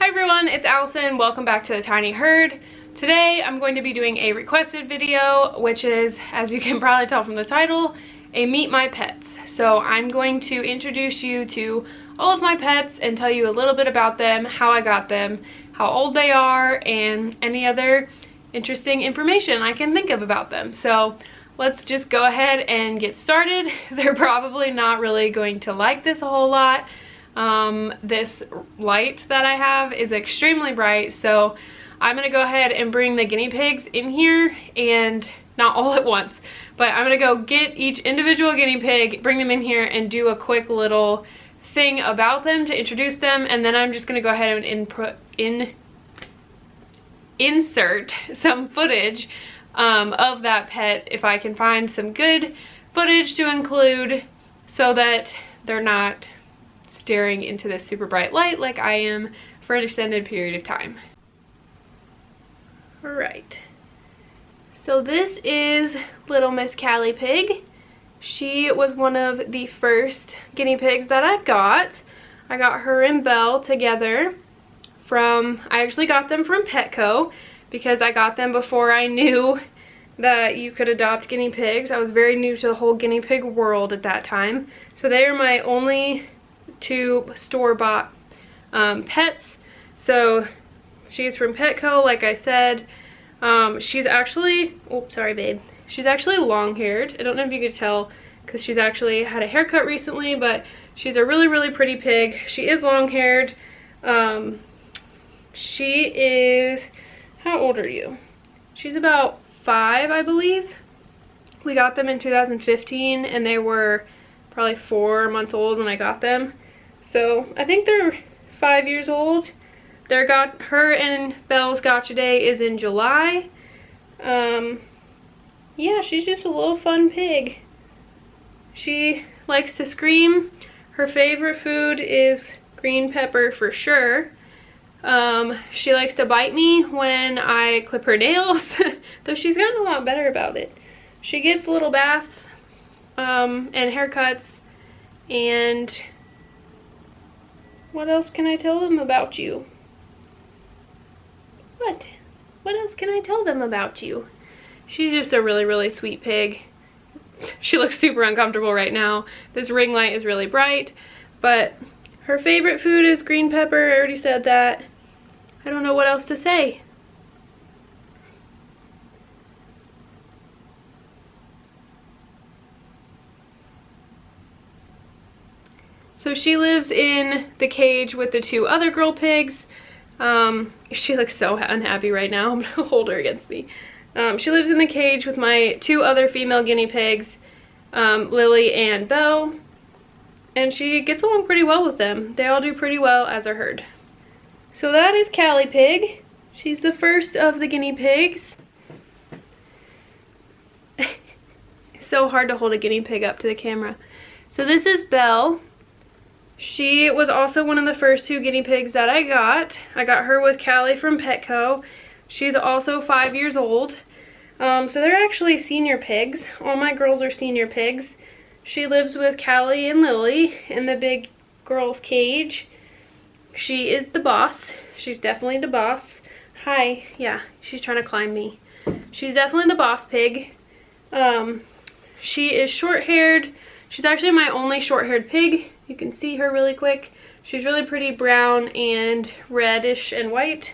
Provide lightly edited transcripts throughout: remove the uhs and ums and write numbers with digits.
Hi everyone, it's Allison. Welcome back to the Tiny Herd. Today I'm going to be doing a requested video, which is, as you can probably tell from the title, a Meet My Pets. So I'm going to introduce you to all of my pets and tell you a little bit about them, how I got them, how old they are, and any other interesting information I can think of about them. So let's just go ahead and get started. They're probably not really going to like this a whole lot. This light that I have is extremely bright, so I'm gonna go ahead and bring the guinea pigs in here, and not all at once, but I'm gonna go get each individual guinea pig, bring them in here, and do a quick little thing about them to introduce them, and then I'm just gonna go ahead and insert some footage of that pet if I can find some good footage to include, so that they're not staring into this super bright light like I am for an extended period of time. Alright, so this is little Miss Callie Pig. She was one of the first guinea pigs that I got. I got her and Belle together I actually got them from Petco, because I got them before I knew that you could adopt guinea pigs. I was very new to the whole guinea pig world at that time. So they are my only two store-bought pets. So she's from Petco, like I said. She's actually, oops, sorry babe, she's actually long-haired. I don't know if you could tell because she's actually had a haircut recently, but she's a really pretty pig. She is long-haired. She is, how old are you? She's about 5, I believe. We got them in 2015 and they were probably 4 months old when I got them. So I think they're 5 years old. Her and Belle's gotcha day is in July. Yeah, she's just a little fun pig. She likes to scream. Her favorite food is green pepper for sure. She likes to bite me when I clip her nails, though she's gotten a lot better about it. She gets little baths and haircuts. And what else can I tell them about you? What else can I tell them about you? She's just a really sweet pig. She looks super uncomfortable right now. This ring light is really bright, but her favorite food is green pepper. I already said that. I don't know what else to say. So she lives in the cage with the 2 other girl pigs. She looks so unhappy right now. I'm gonna hold her against me. She lives in the cage with my 2 other female guinea pigs, Lily and Belle, and she gets along pretty well with them. They all do pretty well as a herd. So that is Callie Pig. She's the first of the guinea pigs. It's so hard to hold a guinea pig up to the camera. So this is Belle. She was also one of the first 2 guinea pigs that I got. I got her with Callie from Petco. She's also 5 years old. So they're actually senior pigs. All my girls are senior pigs. She lives with Callie and Lily in the big girl's cage. She is the boss. She's definitely the boss. Hi. Yeah, she's trying to climb me. She's definitely the boss pig. She is short-haired. She's actually my only short-haired pig. You can see her really quick. She's really pretty brown and reddish and white.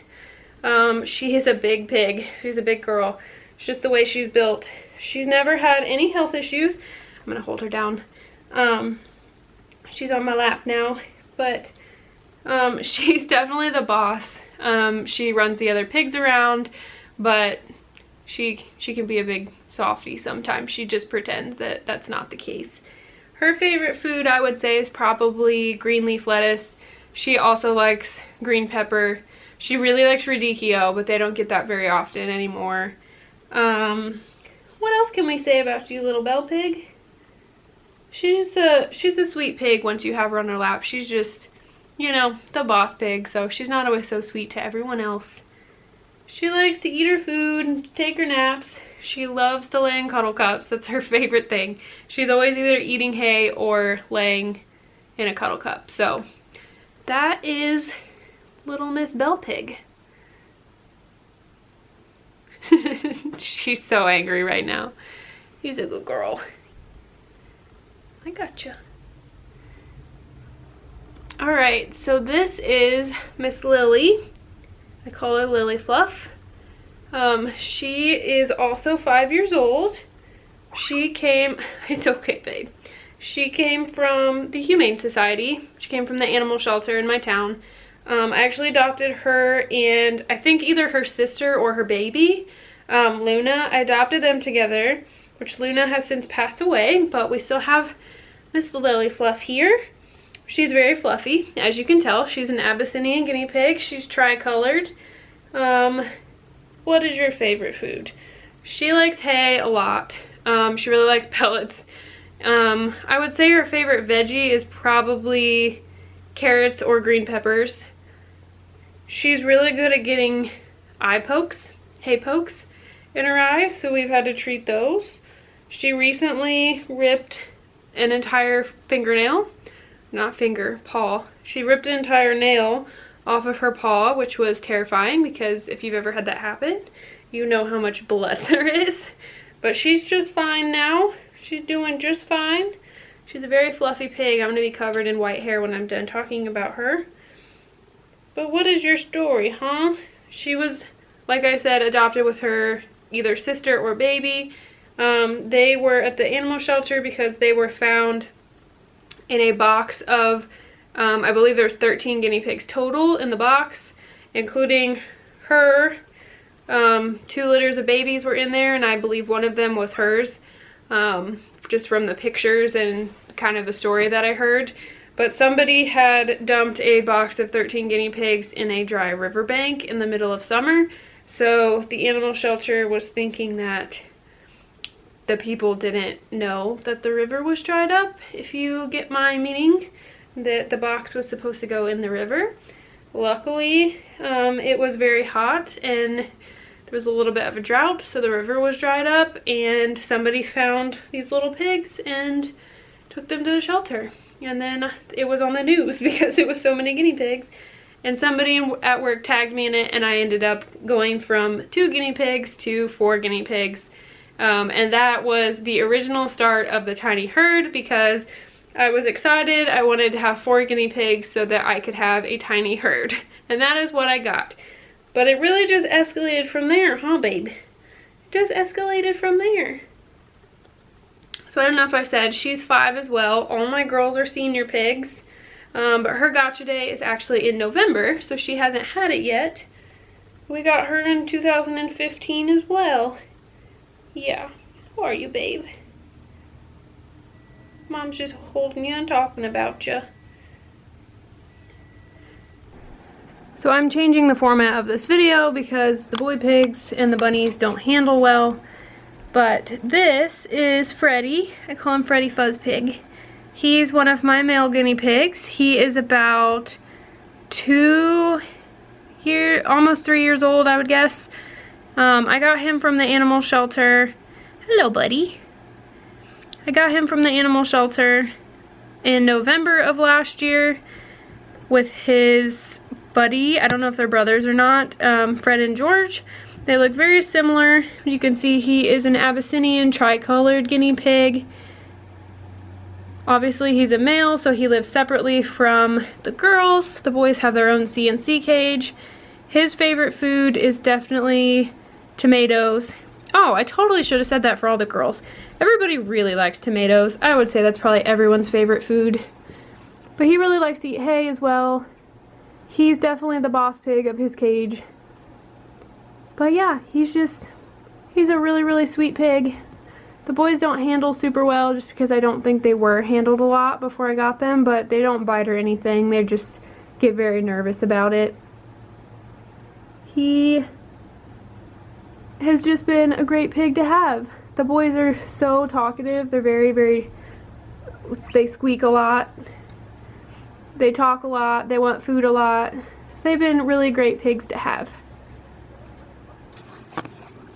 She is a big pig. She's a big girl. It's just the way she's built. She's never had any health issues. I'm gonna hold her down. She's on my lap now, but she's definitely the boss. She runs the other pigs around, but she can be a big softie sometimes. She just pretends that that's not the case. Her favorite food, I would say, is probably green leaf lettuce. She also likes green pepper. She really likes radicchio, but they don't get that very often anymore. What else can we say about you, little Belle Pig? She's a sweet pig once you have her on her lap. She's just, you know, the boss pig, so she's not always so sweet to everyone else. She likes to eat her food and take her naps. She loves to lay in cuddle cups. That's her favorite thing. She's always either eating hay or laying in a cuddle cup. So that is little Miss Belle Pig. She's so angry right now. She's a good girl. I gotcha. Alright, so this is Miss Lily. I call her Lily Fluff. She is also 5 years old. She came, it's okay babe. She came from the Humane Society. She came from the animal shelter in my town. I actually adopted her and I think either her sister or her baby, Luna. I adopted them together, which Luna has since passed away, but we still have Miss Lily Fluff here. She's very fluffy, as you can tell. She's an Abyssinian guinea pig. She's tricolored. What is your favorite food? She likes hay a lot. She really likes pellets. I would say her favorite veggie is probably carrots or green peppers. She's really good at getting eye pokes, hay pokes in her eyes, so we've had to treat those. She recently ripped an entire fingernail. Not finger, paw. She ripped an entire nail off of her paw, which was terrifying because if you've ever had that happen, you know how much blood there is. But she's just fine now. She's doing just fine. She's a very fluffy pig. I'm going to be covered in white hair when I'm done talking about her. But what is your story, huh? She was, like I said, adopted with her either sister or baby. They were at the animal shelter because they were found in a box of, I believe there's 13 guinea pigs total in the box, including her. 2 litters of babies were in there, and I believe one of them was hers, just from the pictures and kind of the story that I heard. But somebody had dumped a box of 13 guinea pigs in a dry riverbank in the middle of summer, so the animal shelter was thinking that the people didn't know that the river was dried up, if you get my meaning, that the box was supposed to go in the river. Luckily, it was very hot and there was a little bit of a drought, so the river was dried up and somebody found these little pigs and took them to the shelter. And then it was on the news because it was so many guinea pigs. And somebody at work tagged me in it, and I ended up going from 2 guinea pigs to 4 guinea pigs. And that was the original start of the tiny herd because I was excited. I wanted to have 4 guinea pigs so that I could have a tiny herd. And that is what I got. But it really just escalated from there, huh, babe? It just escalated from there. So I don't know if I said, she's 5 as well. All my girls are senior pigs. But her gotcha day is actually in November, so she hasn't had it yet. We got her in 2015 as well. Yeah. How are you, babe? Mom's just holding you and talking about you. So I'm changing the format of this video because the boy pigs and the bunnies don't handle well. But this is Freddy. I call him Freddy Fuzz Pig. He's one of my male guinea pigs. He is about almost 3 years old, I would guess. I got him from the animal shelter. Hello, buddy. I got him from the animal shelter in November of last year with his buddy. I don't know if they're brothers or not, Fred and George. They look very similar. You can see he is an Abyssinian tricolored guinea pig. Obviously he's a male, so he lives separately from the girls. The boys have their own CNC cage. His favorite food is definitely tomatoes. Oh, I totally should have said that for all the girls. Everybody really likes tomatoes. I would say that's probably everyone's favorite food. But he really likes to eat hay as well. He's definitely the boss pig of his cage. But yeah, he's a really, really sweet pig. The boys don't handle super well just because I don't think they were handled a lot before I got them, but they don't bite or anything. They just get very nervous about it. He has just been a great pig to have. The boys are so talkative. They're they squeak a lot. They talk a lot. They want food a lot. So they've been really great pigs to have.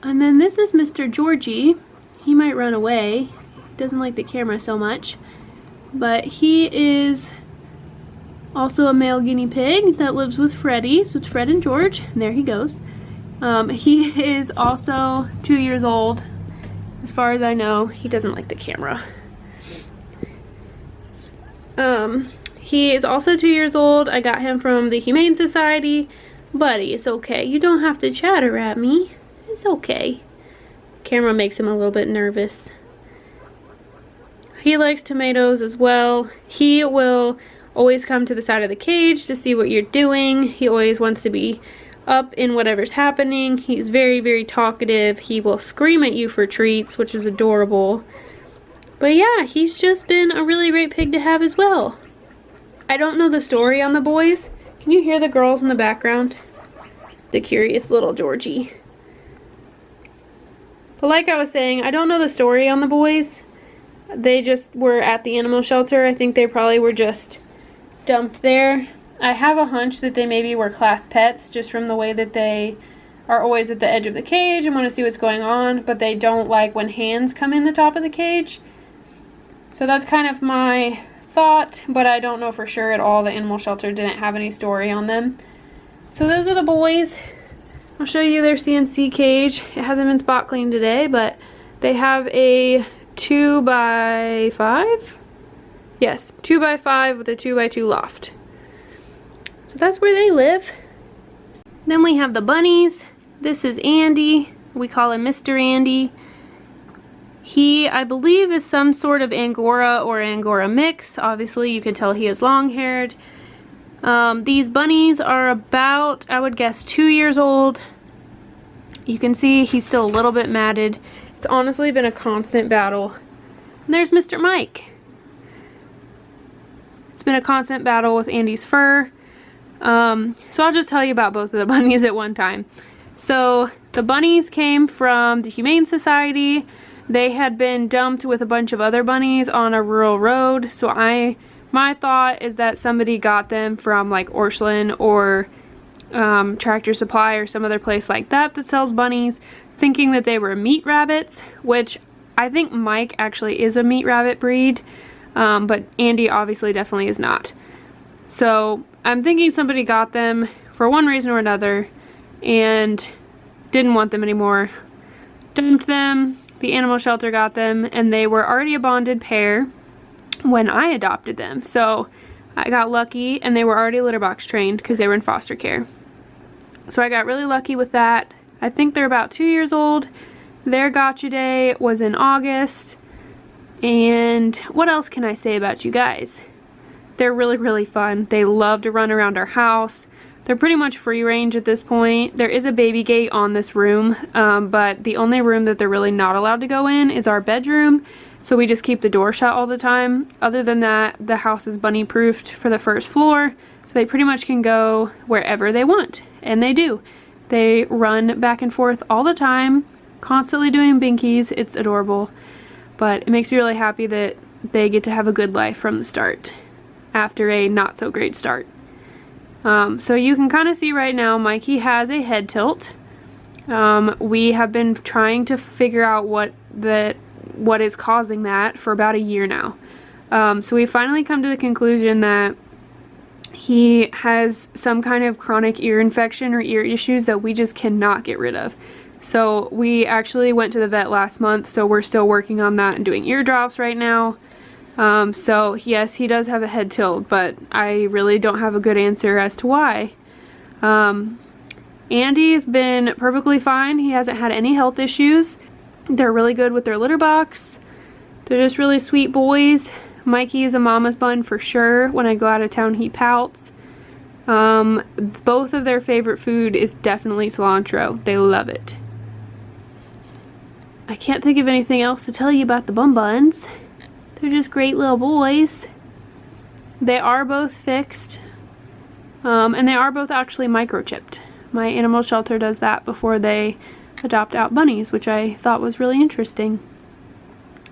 And then this is Mr. Georgie. He might run away. He doesn't like the camera so much. But he is Also a male guinea pig that lives with Freddie, so it's Fred and George, and there he goes. He is also 2 years old. As far as I know, he doesn't like the camera. He is also 2 years old. I got him from the Humane Society. Buddy, it's okay. You don't have to chatter at me. It's okay. Camera makes him a little bit nervous. He likes tomatoes as well. He will always come to the side of the cage to see what you're doing. He always wants to be up in whatever's happening. He's very, very talkative. He will scream at you for treats, which is adorable. But yeah, he's just been a really great pig to have as well. I don't know the story on the boys. Can you hear the girls in the background? The curious little Georgie. But like I was saying, I don't know the story on the boys. They just were at the animal shelter. I think they probably were just dumped there. I have a hunch that they maybe were class pets just from the way that they are always at the edge of the cage and want to see what's going on, but they don't like when hands come in the top of the cage. So that's kind of my thought, but I don't know for sure at all. The animal shelter didn't have any story on them. So those are the boys. I'll show you their CNC cage. It hasn't been spot cleaned today, but they have a 2x5? Yes, 2x5 with a 2x2 loft. So that's where they live. Then we have the bunnies. This is Andy. We call him Mr. Andy. He, I believe, is some sort of Angora or Angora mix. Obviously, you can tell he is long-haired. These bunnies are about, I would guess, 2 years old. You can see he's still a little bit matted. It's honestly been a constant battle. And there's Mr. Mike. It's been a constant battle with Andy's fur. So I'll just tell you about both of the bunnies at one time. So the bunnies came from the Humane Society. They had been dumped with a bunch of other bunnies on a rural road. So my thought is that somebody got them from like Orscheln or Tractor Supply or some other place like that that sells bunnies, thinking that they were meat rabbits, which I think Mike actually is a meat rabbit breed, but Andy obviously definitely is not. So I'm thinking somebody got them for one reason or another and didn't want them anymore, dumped them. The animal shelter got them, and they were already a bonded pair when I adopted them. So I got lucky, and they were already litter box trained because they were in foster care. So I got really lucky with that. I think they're about 2 years old. Their gotcha day was in August. And what else can I say about you guys? They're really, really fun. They love to run around our house. They're pretty much free range at this point. There is a baby gate on this room, but the only room that they're really not allowed to go in is our bedroom. So we just keep the door shut all the time. Other than that, the house is bunny proofed for the first floor. So they pretty much can go wherever they want. And they do. They run back and forth all the time, constantly doing binkies. It's adorable. But it makes me really happy that they get to have a good life from the start after a not so great start. So you can kind of see right now Mikey has a head tilt. We have been trying to figure out what is causing that for about a year now. So we finally come to the conclusion that he has some kind of chronic ear infection or ear issues that we just cannot get rid of. So we actually went to the vet last month, so we're still working on that and doing ear drops right now. So yes, he does have a head tilt, but I really don't have a good answer as to why. Andy has been perfectly fine. He hasn't had any health issues. They're really good with their litter box. They're just really sweet boys. Mikey is a mama's bun for sure. When I go out of town, he pouts. Both of their favorite food is definitely cilantro. They love it. I can't think of anything else to tell you about the bun buns. They're just great little boys. They are both fixed, and they are both actually microchipped. My animal shelter does that before they adopt out bunnies, which I thought was really interesting.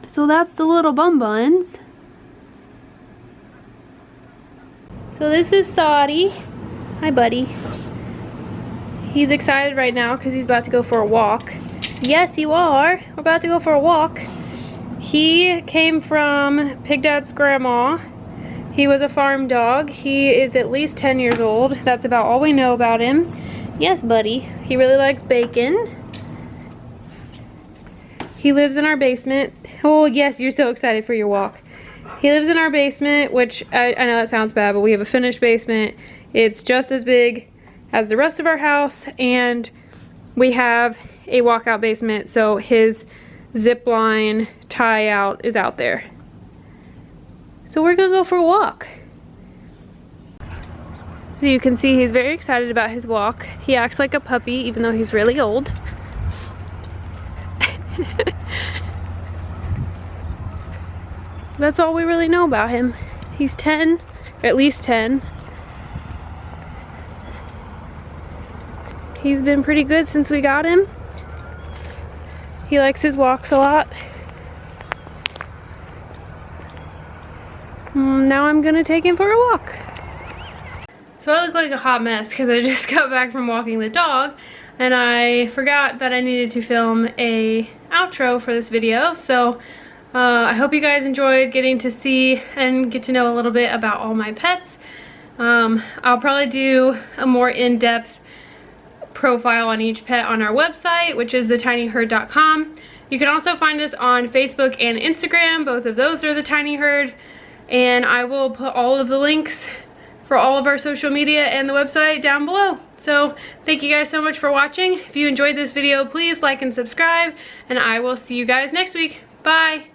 So that's the little bun buns. So this is Saudi. Hi, buddy. He's excited right now because he's about to go for a walk. Yes, you are. We're about to go for a walk. He came from Pig Dad's grandma. He was a farm dog. He is at least 10 years old. That's about all we know about him. Yes, buddy. He really likes bacon. He lives in our basement. Oh, yes, you're so excited for your walk. He lives in our basement, which I know that sounds bad, but we have a finished basement. It's just as big as the rest of our house, and we have a walkout basement, so his zip line tie out is out there. So we're gonna go for a walk. So you can see he's very excited about his walk. He acts like a puppy even though he's really old. That's all we really know about him. He's 10, or at least 10. He's been pretty good since we got him. He likes his walks a lot. Now I'm gonna take him for a walk. So I look like a hot mess because I just got back from walking the dog and I forgot that I needed to film a outro for this video. So I hope you guys enjoyed getting to see and get to know a little bit about all my pets. I'll probably do a more in-depth profile on each pet on our website, which is thetinyherd.com. You can also find us on Facebook and Instagram. Both of those are The Tiny Herd. And I will put all of the links for all of our social media and the website down below. So thank you guys so much for watching. If you enjoyed this video, please like and subscribe, and I will see you guys next week. Bye.